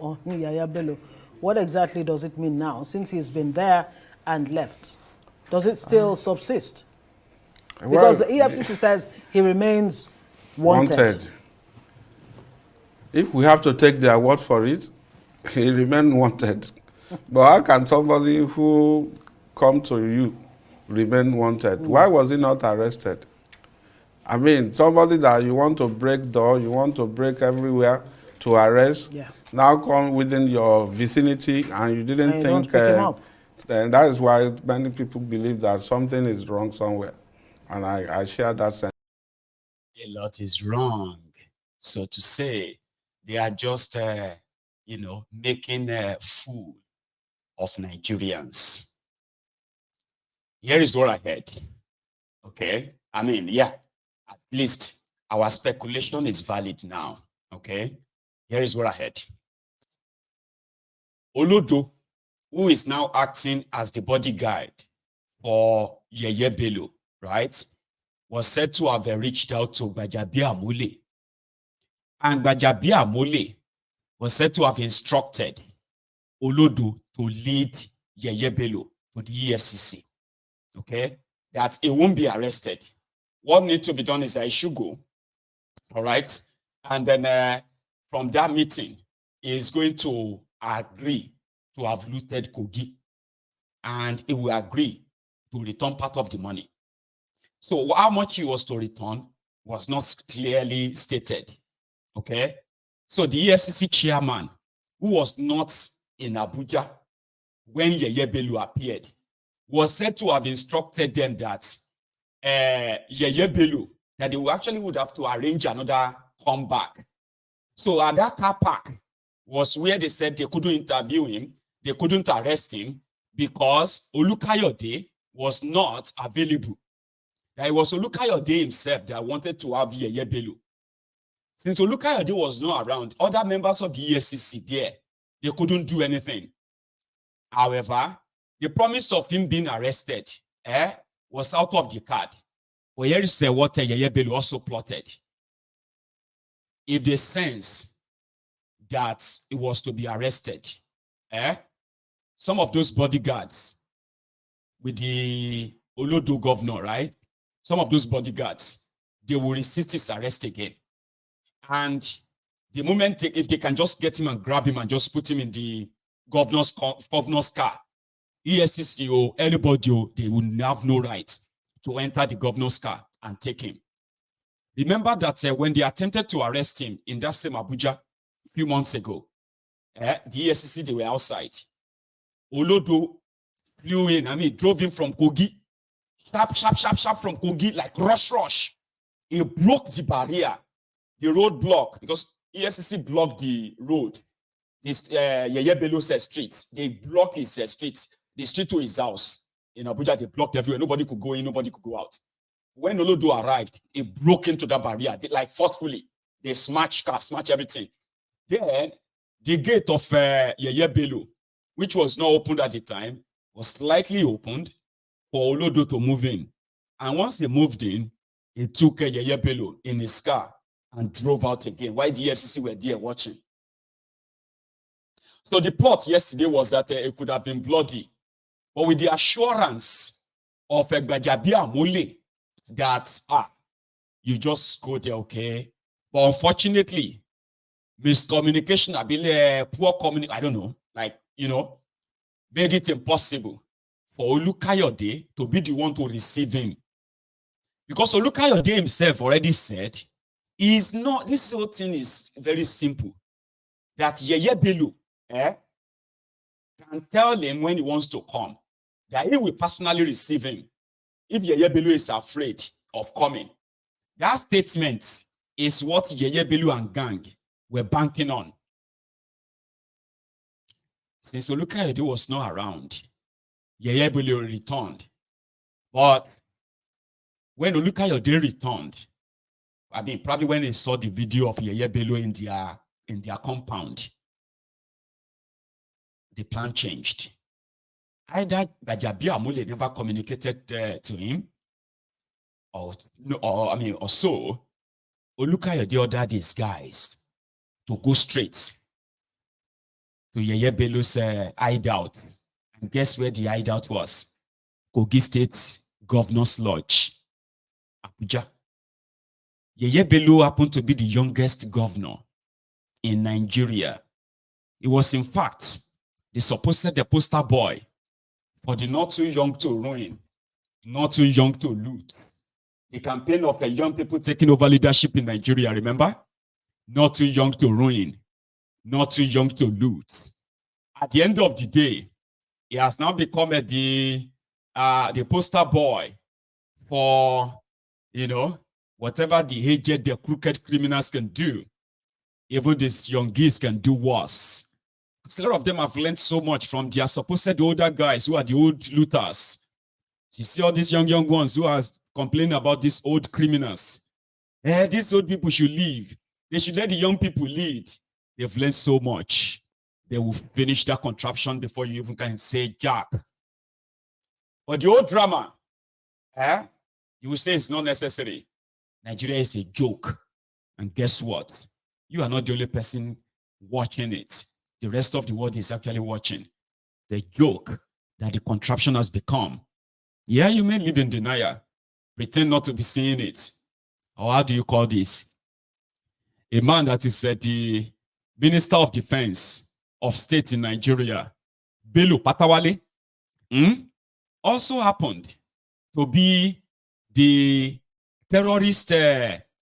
or Yaya Bello. What exactly does it mean now, since he's been there and left? Does it still subsist? Because the EFCC says he remains wanted. If we have to take their word for it, he remains wanted. But how can somebody who come to you remain wanted? Why was he not arrested? I mean, somebody that you want to break door, you want to break everywhere to arrest, now come within your vicinity and you didn't think. Don't pick him up. And that is why many people believe that something is wrong somewhere. And I share that sense. A lot is wrong, so to say. They are just, making a fool of Nigerians. Here is what I heard. Okay? I mean, yeah, at least our speculation is valid now. Okay? Here is what I heard. Olodo, who is now acting as the bodyguard for Yeye Bello, right, was said to have reached out to Gbajabi Amule. And Gbajabi Amule was said to have instructed Olodo to lead Yeye Bello to the EFCC. Okay? That he won't be arrested. What needs to be done is that he should go. All right? And then from that meeting, he is going to agree to have looted Kogi. And he will agree to return part of the money. So how much he was to return was not clearly stated. Okay? So the EFCC chairman, who was not in Abuja when Yeye Bello appeared, was said to have instructed them that Yeye Bello, that they would have to arrange another comeback. So at that car park was where they said they couldn't interview him, they couldn't arrest him, because Olukayode was not available. That it was Olukayode himself that wanted to have Yeye Bello. Since Olukayode was not around, other members of the EFCC there, they couldn't do anything. However, the promise of him being arrested was out of the card. But here is what Yeye Bello also plotted. If they sense that it was to be arrested, some of those bodyguards with the Olodo governor, right? Some of those bodyguards, they will resist his arrest again. And the moment, if they can just get him and grab him and just put him in the governor's car, EFCC or anybody, they will have no right to enter the governor's car and take him. Remember that when they attempted to arrest him in that same Abuja a few months ago, the EFCC, they were outside. Olodo flew in, drove him from Kogi, sharp from Kogi, like rush. He broke the barrier, the roadblock, because EFCC blocked the road. This Yeye Bello's streets, they blocked his streets, the street to his house in Abuja. They blocked everywhere. Nobody could go in, nobody could go out. When Olodo arrived, he broke into that barrier, like forcefully. They smashed cars, smashed everything. Then the gate of Yeye Bello, which was not opened at the time, was slightly opened for Olodo to move in. And once he moved in, he took Yeye Bello in his car and drove out again, while the EFCC were there watching. So the plot yesterday was that it could have been bloody, but with the assurance of Gbajabi Amule that, you just go there, okay? But unfortunately, miscommunication, poor communication, I don't know, made it impossible for Olukayode to be the one to receive him. Because Olukayode himself already said, this whole thing is very simple. That Yeye Bello can tell him when he wants to come, that he will personally receive him if Yeye Bello is afraid of coming. That statement is what Yeye Bello and gang were banking on. Since Olukayode was not around, Yeye Bello returned. But when Olukayode returned, probably when they saw the video of Yeye Bello in their compound, the plan changed. Either Gbajabi Amule never communicated to him, or so Olukayode ordered his guys to go straight to Yeye Bello's hideout. And guess where the hideout was? Kogi State Governor's Lodge, Abuja. Yeye Bello happened to be the youngest governor in Nigeria. He was, in fact, the poster boy for the not too young to ruin, not too young to loot. The campaign of the young people taking over leadership in Nigeria, remember? Not too young to ruin, not too young to loot. At the end of the day, he has now become the poster boy for, whatever the aged, the crooked criminals can do. Even these young geese can do worse. Because a lot of them have learned so much from their supposed older guys who are the old looters. So you see all these young ones who are complaining about these old criminals. These old people should leave. They should let the young people lead. They've learned so much. They will finish that contraption before you even can say jack. But the old drama, you will say it's not necessary. Nigeria is a joke. And guess what? You are not the only person watching it. The rest of the world is actually watching the joke that the contraption has become. Yeah, you may live in denial, pretend not to be seeing it. Or how do you call this? A man that is the Minister of Defense of State in Nigeria, Bello Matawale, also happened to be the terrorist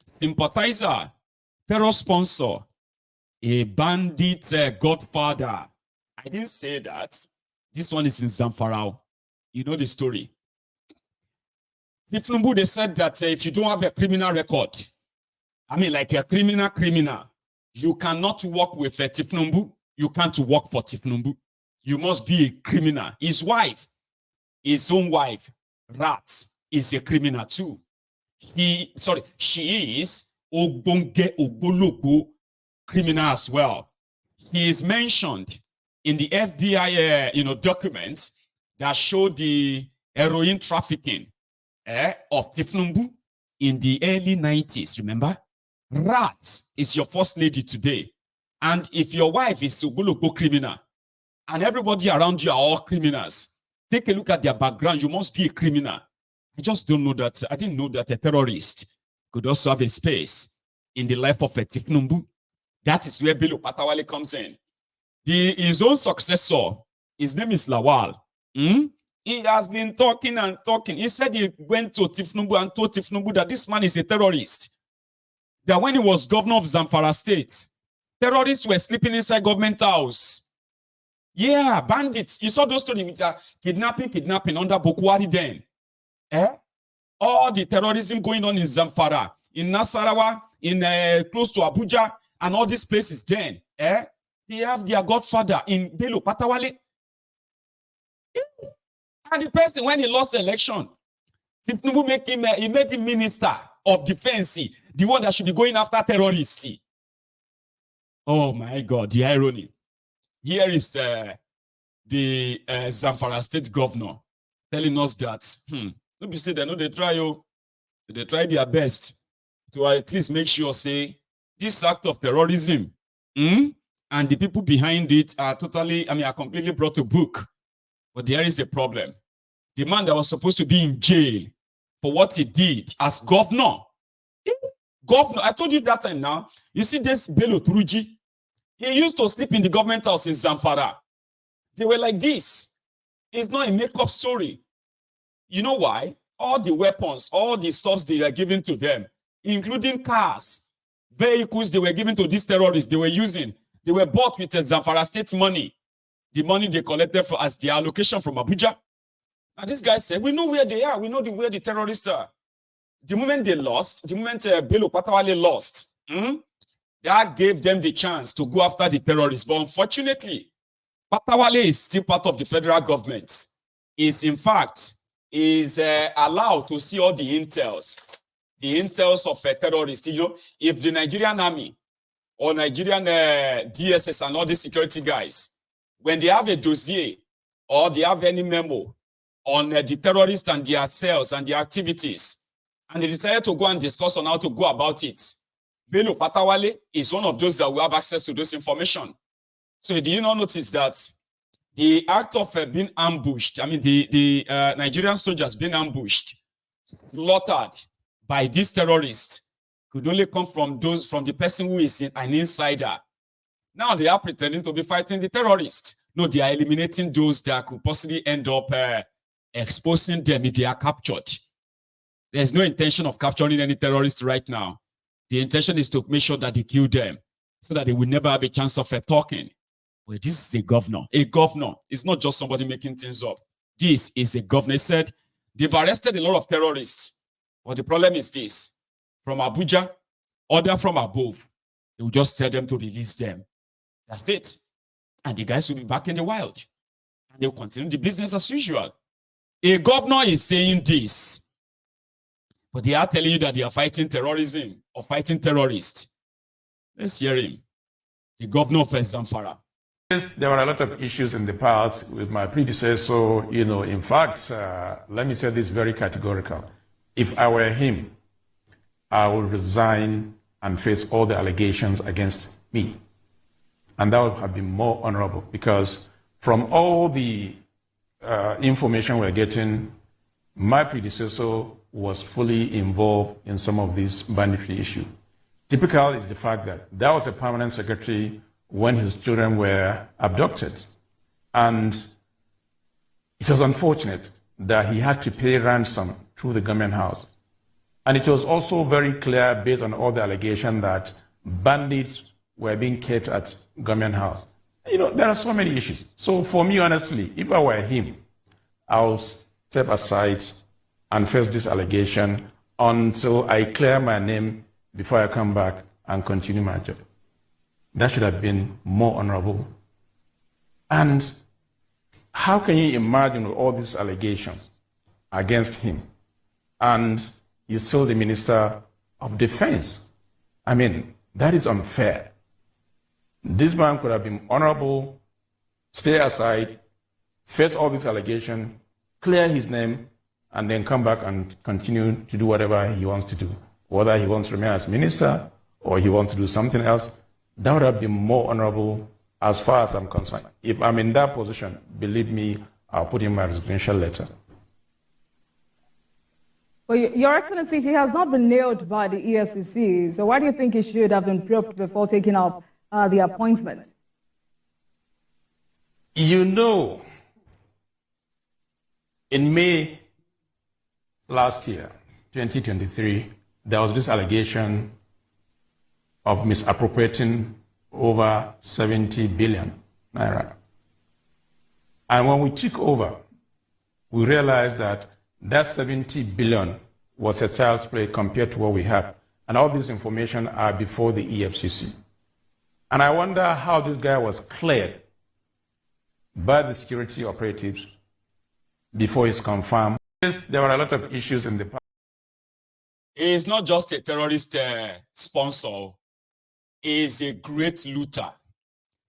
sympathizer, terror sponsor, a bandit godfather. I didn't say that. This one is in Zamfara. You know the story. Tifnumbu, they said that if you don't have a criminal record, like a criminal, you cannot work with Tifnumbu. You can't work for Tifnumbu. You must be a criminal. His own wife, Rat, is a criminal too. She is Ogbonge Ogbologbo criminal as well. He is mentioned in the FBI, documents that show the heroin trafficking of Tifnumbu in the early 90s. Remember, Rat is your first lady today, and if your wife is Ogbologbo criminal, and everybody around you are all criminals, take a look at their background. You must be a criminal. I just don't know that. I didn't know that a terrorist could also have a space in the life of a Tifnumbu. That is where Bello Matawale comes in. His own successor, his name is Lawal. He has been talking and talking. He said he went to Tifnumbu and told Tifnumbu that this man is a terrorist. That when he was governor of Zamfara state, terrorists were sleeping inside government house. Yeah, bandits. You saw those stories with kidnapping under Boko Haram then. All the terrorism going on in Zamfara, in Nasarawa, in close to Abuja, and all these places then. They have their godfather in Bello Matawale. And the person, when he lost the election, he made him minister of defense, the one that should be going after terrorists. Oh my God, the irony. Here is the Zamfara state governor telling us that, don't be say they know they try their best to at least make sure, say, this act of terrorism and the people behind it are are completely brought to book. But there is a problem. The man that was supposed to be in jail for what he did as governor, I told you that time now, you see this Bello Turuji, he used to sleep in the government house in Zamfara. They were like this. It's not a make-up story. You know why? All the weapons, all the stuffs they are giving to them, including cars, vehicles they were giving to these terrorists they were using, they were bought with Zamfara state money, the money they collected as their allocation from Abuja. And this guy said, we know where they are. We know where the terrorists are. The moment they lost, the moment Bello Matawale lost, that gave them the chance to go after the terrorists. But unfortunately, Matawale is still part of the federal government. In fact, allowed to see all the intels of terrorists. If the Nigerian army or Nigerian DSS and all the security guys, when they have a dossier or they have any memo on the terrorists and their cells and their activities, and they decided to go and discuss on how to go about it, Bello Matawale is one of those that will have access to this information. So do you not notice that the act of being ambushed, I mean, the Nigerian soldiers being ambushed, slaughtered by these terrorists could only come from the person who is an insider. Now they are pretending to be fighting the terrorists. No, they are eliminating those that could possibly end up exposing them if they are captured. There's no intention of capturing any terrorists right now. The intention is to make sure that they kill them so that they will never have a chance of talking. Well, this is a governor. A governor is not just somebody making things up. This is a governor. He said they've arrested a lot of terrorists. But the problem is this. From Abuja, order from above, they will just tell them to release them. That's it. And the guys will be back in the wild. And they'll continue the business as usual. A governor is saying this. But they are telling you that they are fighting terrorism or fighting terrorists. Let's hear him. The governor of Zamfara. There were a lot of issues in the past with my predecessor. In fact, let me say this very categorical. If I were him, I would resign and face all the allegations against me. And that would have been more honorable, because from all the information we're getting, my predecessor was fully involved in some of these banditry issues. Typical is the fact that there was a permanent secretary when his children were abducted. And it was unfortunate that he had to pay ransom through the government house. And it was also very clear, based on all the allegations, that bandits were being kept at government house. There are so many issues. So for me, honestly, if I were him, I'll step aside and face this allegation until I clear my name before I come back and continue my job. That should have been more honorable. And how can you imagine all these allegations against him? And he's still the Minister of Defense. I mean, that is unfair. This man could have been honorable, stay aside, face all these allegations, clear his name, and then come back and continue to do whatever he wants to do. Whether he wants to remain as minister or he wants to do something else, that would have been more honorable as far as I'm concerned. If I'm in that position, believe me, I'll put in my resignation letter. Well, Your Excellency, he has not been nailed by the EFCC. So why do you think he should have been probed before taking up the appointment? In May last year, 2023, there was this allegation of misappropriating over 70 billion naira. And when we took over, we realized that 70 billion was a child's play compared to what we have. And all this information are before the EFCC. And I wonder how this guy was cleared by the security operatives before it's confirmed. There were a lot of issues in the past. He is not just a terrorist sponsor. He is a great looter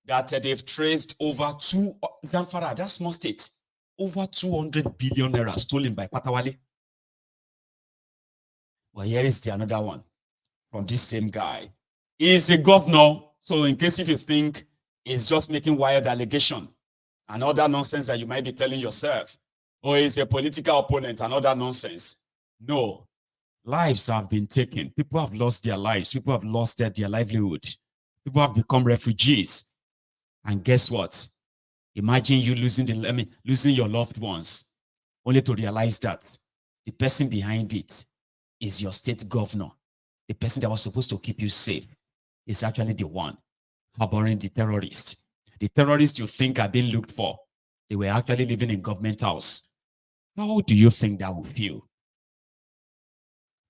that they've traced over Zamfara, that small state, over 200 billion naira stolen by Matawale. Well, here is another one from this same guy. He is a governor, so in case if you think he's just making wild allegation and other nonsense that you might be telling yourself, or he's a political opponent and other nonsense. No. Lives have been taken. People have lost their lives. People have lost their livelihood. People have become refugees. And guess what? Imagine you losing your loved ones, only to realize that the person behind it is your state governor. The person that was supposed to keep you safe is actually the one harboring the terrorists. The terrorists you think are being looked for, they were actually living in government house. How do you think that would feel?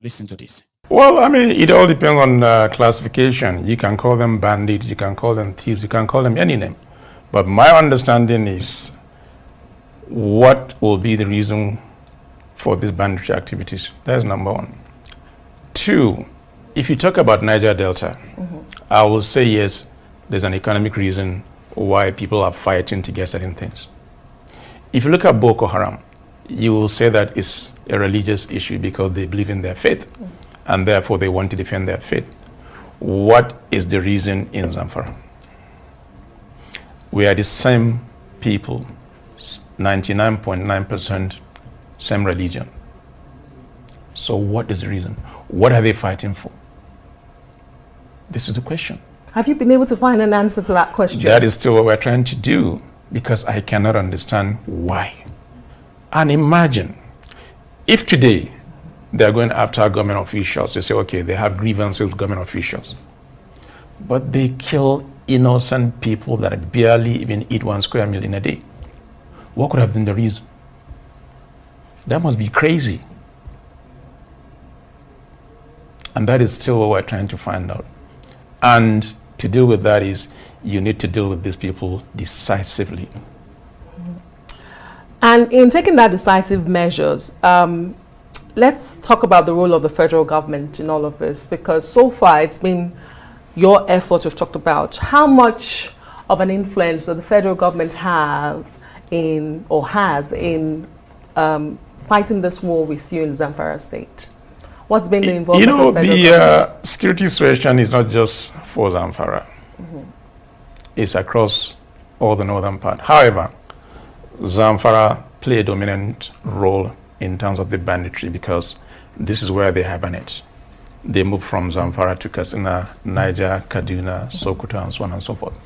Listen to this. Well, I mean, it all depends on classification. You can call them bandits, you can call them thieves, you can call them any name. But my understanding is what will be the reason for these banditry activities. That's number one. Two, if you talk about Niger Delta, I will say yes, there's an economic reason why people are fighting to get certain things. If you look at Boko Haram, you will say that it's a religious issue because they believe in their faith and therefore they want to defend their faith. What is the reason in Zamfara? We are the same people, 99.9% same religion. So what is the reason? What are they fighting for? This is the question. Have you been able to find an answer to that question? That is still what we're trying to do, because I cannot understand why. And imagine if today they're going after government officials, they say, okay, they have grievances with government officials, but they kill innocent people that barely even eat 1 square meal in a day. What could have been the reason? That must be crazy. And that is still what we're trying to find out. And to deal with that is you need to deal with these people decisively. And in taking that decisive measures, let's talk about the role of the federal government in all of this, because so far it's been your effort we've talked about. How much of an influence does the federal government have in, or has in, fighting this war with you in Zamfara state? What's been the involvement of the federal government? Security situation is not just for Zamfara. It's across all the northern part. However, Zamfara play a dominant role in terms of the banditry, because this is where they hibernate. They move from Zamfara to Katsina, Niger, Kaduna, Sokoto, and so on and so forth.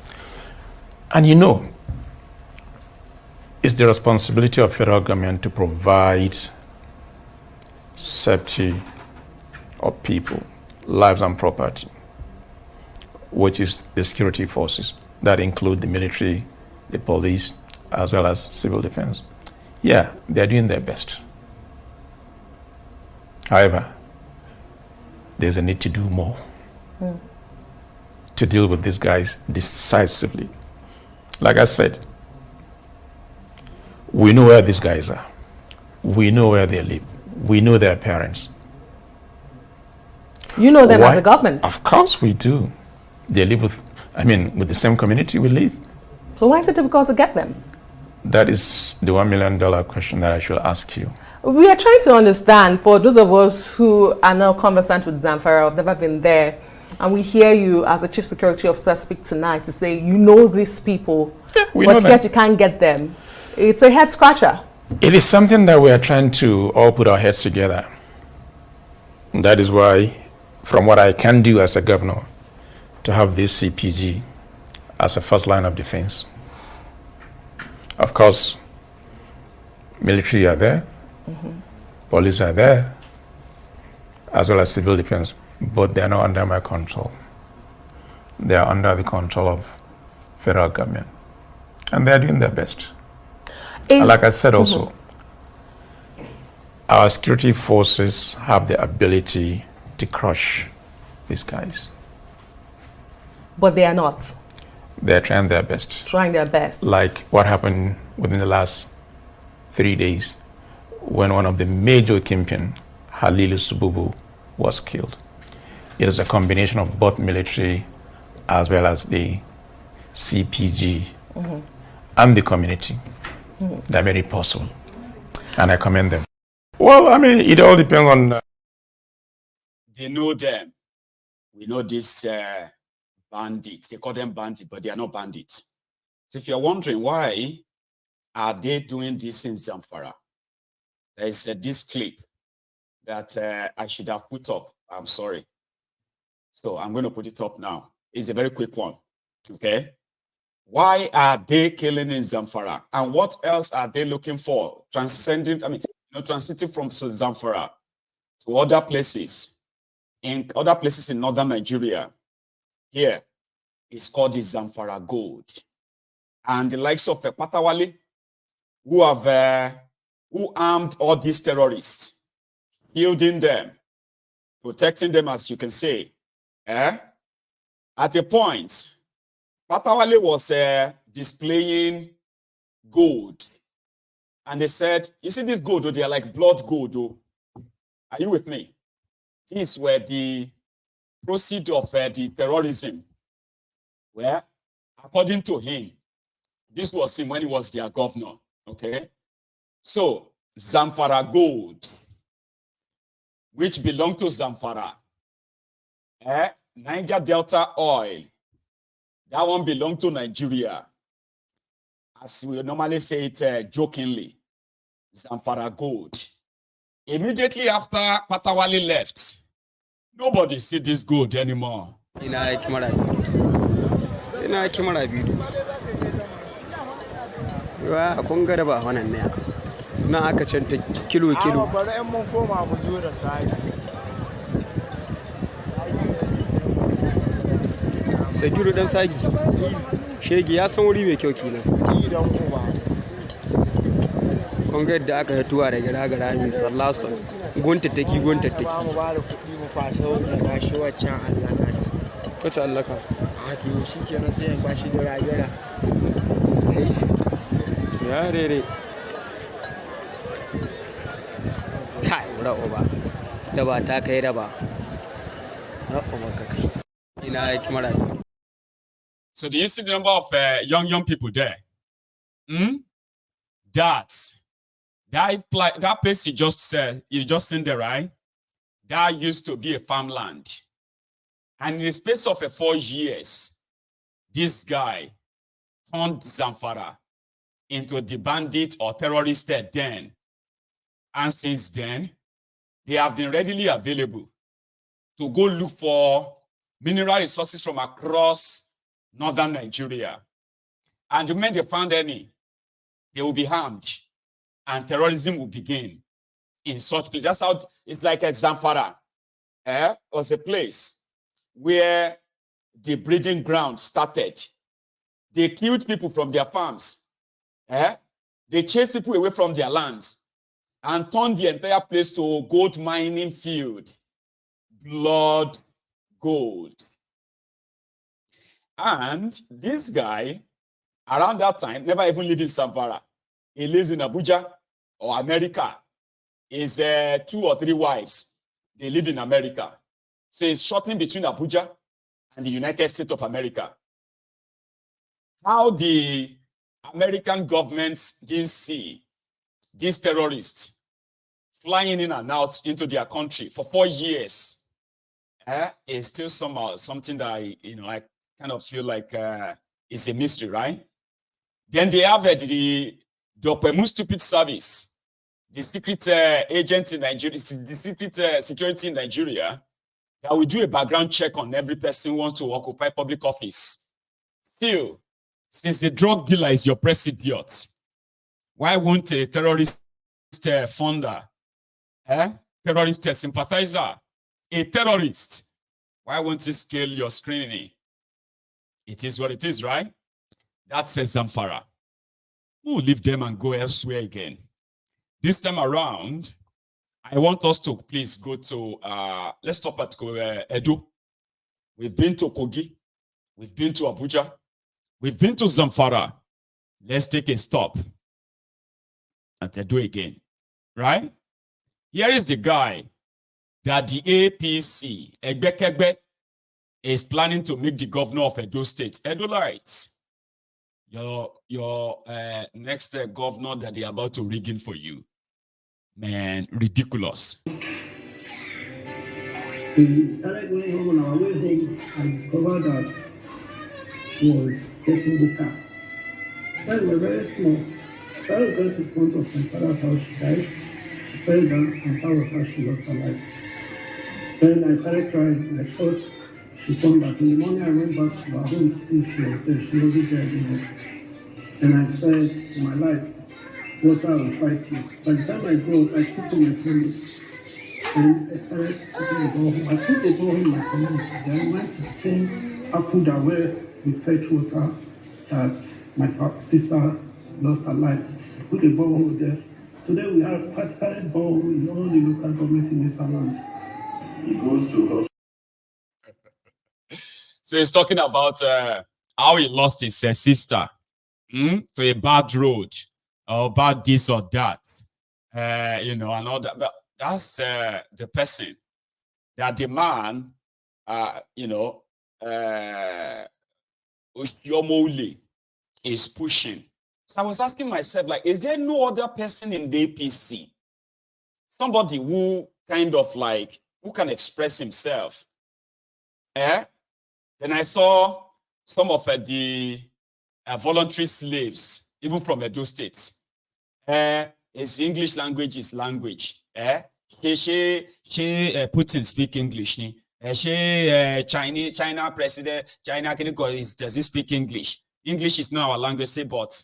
And you know, it's the responsibility of federal government to provide safety of people, lives and property, which is the security forces that include the military, the police, as well as civil defense. Yeah, they're doing their best. However, there's a need to do more to deal with these guys decisively. Like I said, we know where these guys are. We know where they live. We know their parents. You know them as a government. Of course we do. They live with the same community we live. So why is it difficult to get them? That is the $1 million question that I should ask you. We are trying to understand, for those of us who are now conversant with Zamfara, have never been there, and we hear you as a chief security officer speak tonight to say you know these people, but yet you can't get them. It's a head scratcher. It is something that we are trying to all put our heads together. That is why, from what I can do as a governor, to have this CPG as a first line of defense. Of course, military are there, police are there, as well as civil defense, but they are not under my control. They are under the control of federal government, and they are doing their best. And like I said also, our security forces have the ability to crush these guys. But they are not. They're trying their best. Trying their best. Like what happened within the last 3 days when one of the major kingpin, Halilu Sububu, was killed. It is a combination of both military as well as the CPG and the community that made it possible. And I commend them. Well, it all depends on... They know them. We know these bandits. They call them bandits, but they are not bandits. So if you're wondering why are they doing this in Zamfara, there is this clip that I should have put up. I'm sorry. So I'm going to put it up now. It's a very quick one. Okay. Why are they killing in Zamfara? And what else are they looking for? Transiting from Zamfara to other places. In other places in northern Nigeria. Here, it's called the Zamfara Gold. And the likes of Matawale, who armed all these terrorists, building them, protecting them, as you can say. At a point, Matawale was displaying gold. And they said, you see this gold, they are like blood gold. Are you with me? These were the proceeds of the terrorism. Well, according to him, this was him when he was their governor. Okay? So, Zamfara Gold, which belonged to Zamfara. Niger Delta Oil, that one belonged to Nigeria. as we normally say it jokingly, Zamfara gold. Immediately after Matawale left, nobody see this gold anymore. Ina kimara biyu. Sai na kimara biyu. Wa kun ga da ba wannan ne. Na aka canta kilo. Bari in mun koma mu zo da sai. Sagiru dan sagi. Shege ya san wuri mai kyau kenan. Idan ku ba. Kun ga yadda aka hatuwa da gara mai sallasu. Guntattaki. Ba mu ba da kuɗi mu kwashi waccan Allah na. Wace allaka? A to shikenan sai in kwashi gara. Ya rere. Kai, ra'o ba. Da ba ta kai da ba. Ra'o ba ka kai. Ina kimara biyu. So do you see the number of young people there? That place you just seen there, right? That used to be a farmland. And in the space of 4 years, this guy turned Zamfara into the bandit or terrorist den. And since then, they have been readily available to go look for mineral resources from across northern Nigeria. And the moment they found any, they will be harmed and terrorism will begin in such places. That's how it's like a Zamfara was a place where the breeding ground started. They killed people from their farms. They chased people away from their lands and turned the entire place to a gold mining field. Blood gold. And this guy, around that time, never even lived in Zamfara. He lives in Abuja or America. His 2 or 3 wives, they live in America. So he's shuttling between Abuja and the United States of America. How the American government didn't see these terrorists flying in and out into their country for 4 years is still somehow something that I kind of feel like it's a mystery, right? Then they have the Opemu Stupid Service, the secret agent in Nigeria, the secret security in Nigeria, that will do a background check on every person who wants to occupy public office. Still, since a drug dealer is your press idiot, why won't a terrorist funder, terrorist sympathizer, a terrorist, why won't he scale your screening? It is what it is, right? That says Zamfara. We'll leave them and go elsewhere again. This time around, I want us to please go to, let's stop at Edo. We've been to Kogi. We've been to Abuja. We've been to Zamfara. Let's take a stop at Edo again, right? Here is the guy that the APC, Egbekegbe, is planning to make the governor of Edo State. Edo lights. Your next governor that they're about to rig in for you. Man, ridiculous. We started going home. On our way home, I discovered that she was getting the car. When we were very small, when we got to front of my father's house, she died. She fell down, and that was how she lost her life. Then I started crying. I thought she come back. In the morning, I went back to our home to see if she was there. She wasn't there anymore. And I said, in my life, water, I will fight you. By the time I grew up, I took to my promise. And I started putting the ball home. I put the ball in my community. Then I went to the same Afuda where we fetch water that my sister lost her life. Put the ball home there. Today we have practically ball in all the local government in this land. It goes to So he's talking about how he lost his sister to a bad road or bad this or that, and all that. But that's the person that the man, Yomole is pushing. So I was asking myself, like, is there no other person in the APC, somebody who kind of like, who can express himself? Then I saw some of the voluntary slaves even from Edo State. His English language is language. Putin speak English. China president, does he speak English? English is not our language, say, but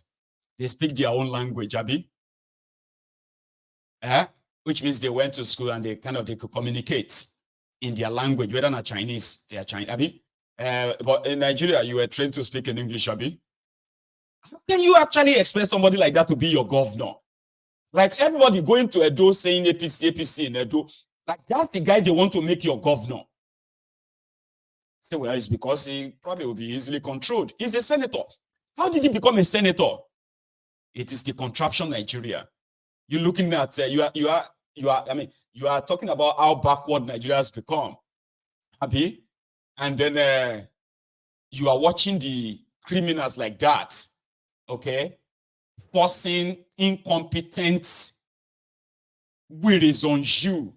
they speak their own language, Abi. Which means they went to school and they could communicate in their language, whether not Chinese, they are Chinese, Abi. But in Nigeria, you were trained to speak in English, Abi. How can you actually expect somebody like that to be your governor? Like everybody going to Edo saying APC in Edo, like that's the guy they want to make your governor. Say, well, it's because he probably will be easily controlled. He's a senator. How did he become a senator? It is the contraption Nigeria. You're looking at you are talking about how backward Nigeria has become, Abi, and then you are watching the criminals like that, okay, forcing incompetent wills on you